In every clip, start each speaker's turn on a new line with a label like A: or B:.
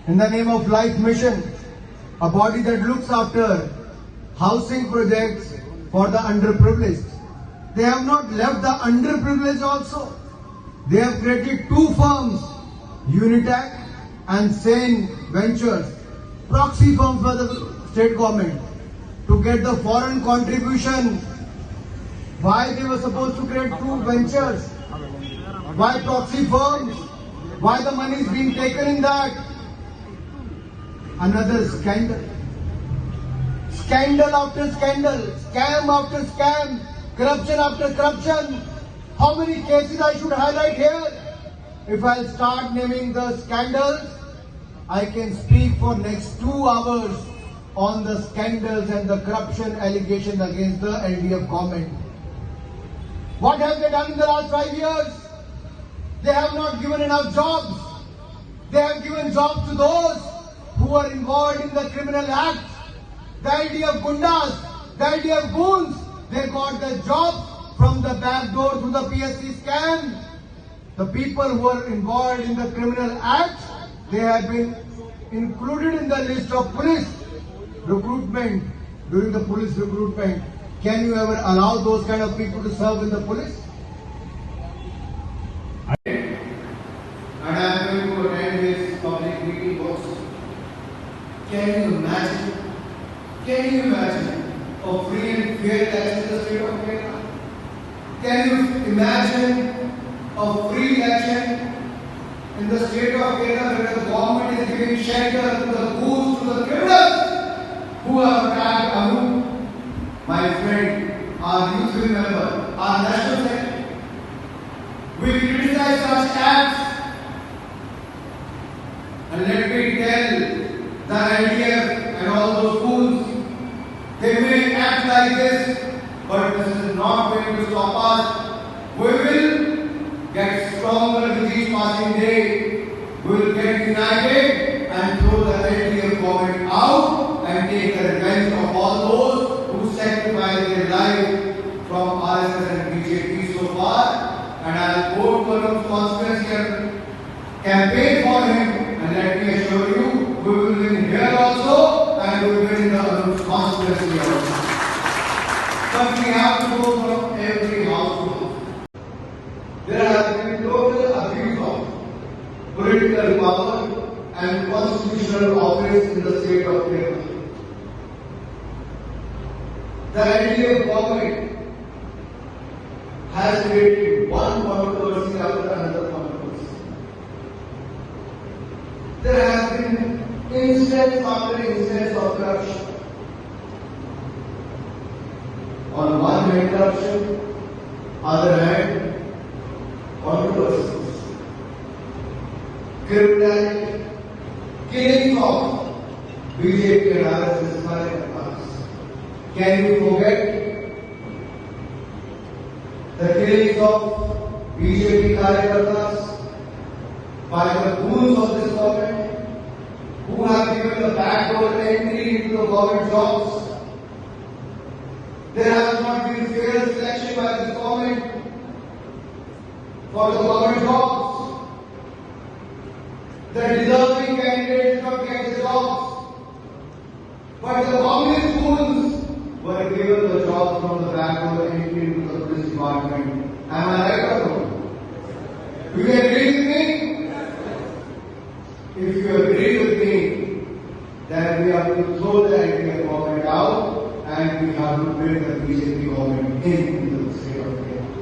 A: in the name of Life Mission, a body that looks after housing projects for the underprivileged. They have not left the underprivileged also. They have created two firms, Unitac and Sane Ventures, proxy firms for the state government to get the foreign contribution. Why they were supposed to create two ventures? Why proxy firms? Why the money is being taken in that? Another scandal. Scandal after scandal, scam after scam, corruption after corruption. How many cases I should highlight here? If I start naming the scandals, I can speak for next 2 hours on the scandals and the corruption allegations against the LDF government. What have they done in the last 5 years? They have not given enough jobs. They have given jobs to those who are involved in the criminal act. The LDF gundas, the LDF goons, they got the job from the back door through the PSC scam. The people who are involved in the criminal act, they have been included in the list of police recruitment during the police recruitment. Can you ever allow those kind of people to serve in the police? And I am going to attend this public meeting also. Can you imagine? Can you imagine a free and fair election in the state of Kerala? Can you imagine a free election in the state of Kerala where the government is giving shelter to the ghouls, to the criminals who have attacked Anup, my friend, our youth member, our national secretary? We criticize such acts, and let me tell the LDF and all those fools, they may act like this, but this is not going to stop us. We will get stronger with each passing day. We will get united and throw the LDF government out and take the revenge of all those who sacrificed their life from RSS and BJP so far. And I will vote for Anup's constituency and campaign for him. And let me assure you, we will win here also and we will win in the Anup's constituency also. But we have to go from every household. There has been total abuse of political power and constitutional office in the state of Kerala. The LDF government has created one controversy after another controversy. There has been instance after instance of corruption. On one hand corruption, other hand controversies. Criminality, killing of BJP and RSS कार्यकर्ता. Can you forget the killings of BJP कार्यकर्ता by the goons of this government who have given the backdoor entry into the government jobs? There has not been fair selection by this government for the government jobs. The deserving candidates not get the jobs, but the communist goons were given the jobs from the backdoor entry into the police department. Am I right or no? Do you agree with me? If you agree with me, then we have to throw the LDF government out and we have to bring the BJP government into the state of Kerala.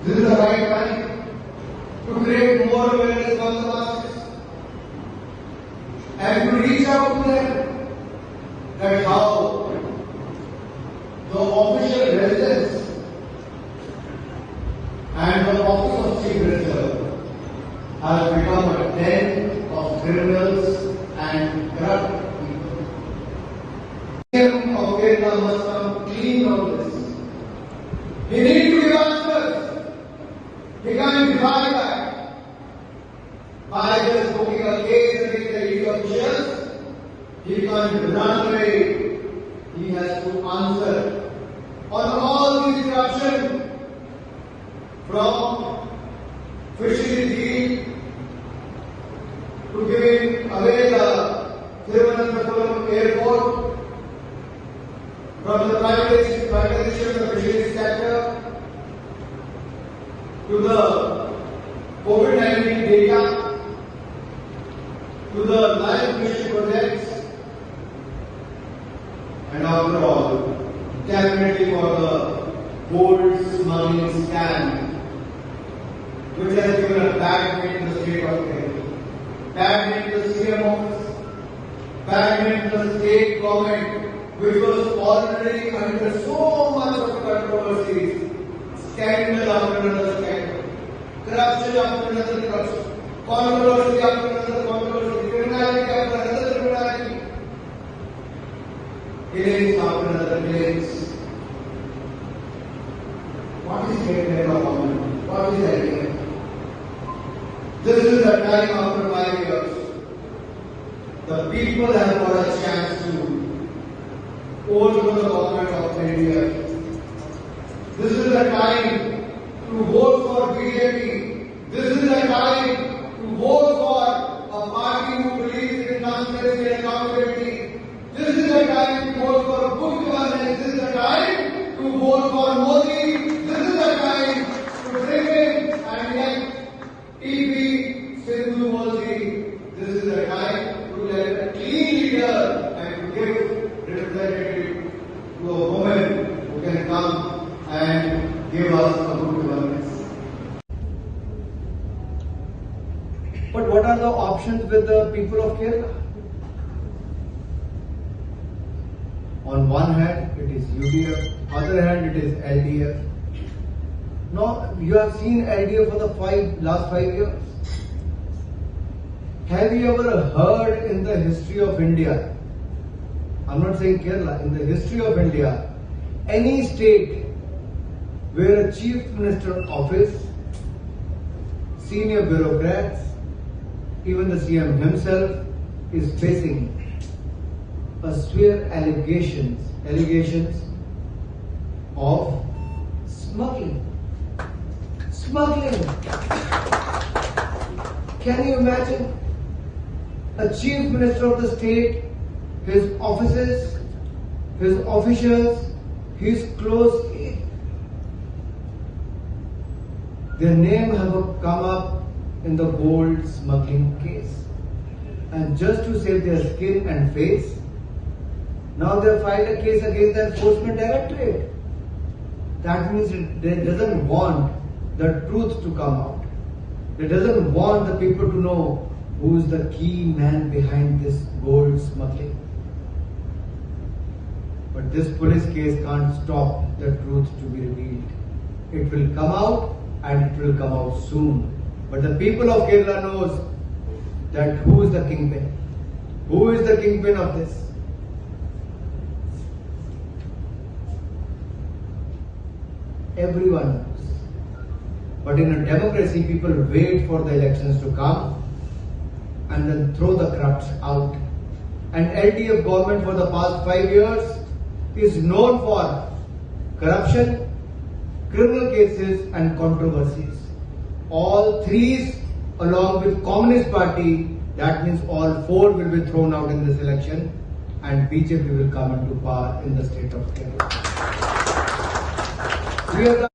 A: This is the right time to create more awareness among the masses and to reach out to them that how the official residence and the office of chief minister has become a den of criminals and corrupt people. The PM of Kerala must come clean on this. He needs to give answers. He can't defy that. By just booking a case against the legal officials, he can't run away. He has to answer on all these corruption from fishery deed to giving away the Thiruvananthapuram airport from the privatization of the fisheries sector to the COVID-19 data to the life mission projects, and after all, definitely for the gold smuggling scam, which has given a bad name to the state of Kerala, bad name to the CMOs, bad name to the state government, which was already under so much of controversies, scandal after another scandal, corruption after another corruption, controversy after another controversy, criminality after another criminality, killings after another killings. What is Kerala government? What is the idea? This is the time after 5 years. The people have got a chance to overthrow the government of India. This is the time to vote for BJP. This is the time to vote for a party who believes in transparency and accountability. This is the time to vote for good governance. This is the time to vote for Modi. This is the time to bring in and elect TP Sindhu Modi. This is the time to elect a clean leader and to give representative to a woman who can come and give us a good governance. But what are the options with the people of Kerala? On one hand, it is UDF, other hand, it is LDF. Now, you have seen LDF for the last 5 years. Have you ever heard in the history of India, I'm not saying Kerala, in the history of India, any state where a chief minister office, senior bureaucrats, even the CM himself is facing a severe allegations of smuggling. Smuggling. Can you imagine? A chief minister of the state, his offices, his officials, his close aide, their name have come up in the gold smuggling case. And just to save their skin and face, now they have filed a case against the Enforcement Directorate. That means it doesn't want the truth to come out. It doesn't want the people to know who is the key man behind this gold smuggling. But this police case can't stop the truth to be revealed. It will come out and it will come out soon. But the people of Kerala knows that who is the kingpin. Who is the kingpin of this? Everyone knows. But in a democracy, people wait for the elections to come and then throw the corrupts out. And LDF government for the past 5 years is known for corruption, criminal cases and controversies. All threes along with Communist Party, that means all 4 will be thrown out in this election and BJP will come into power in the state of Kerala. We are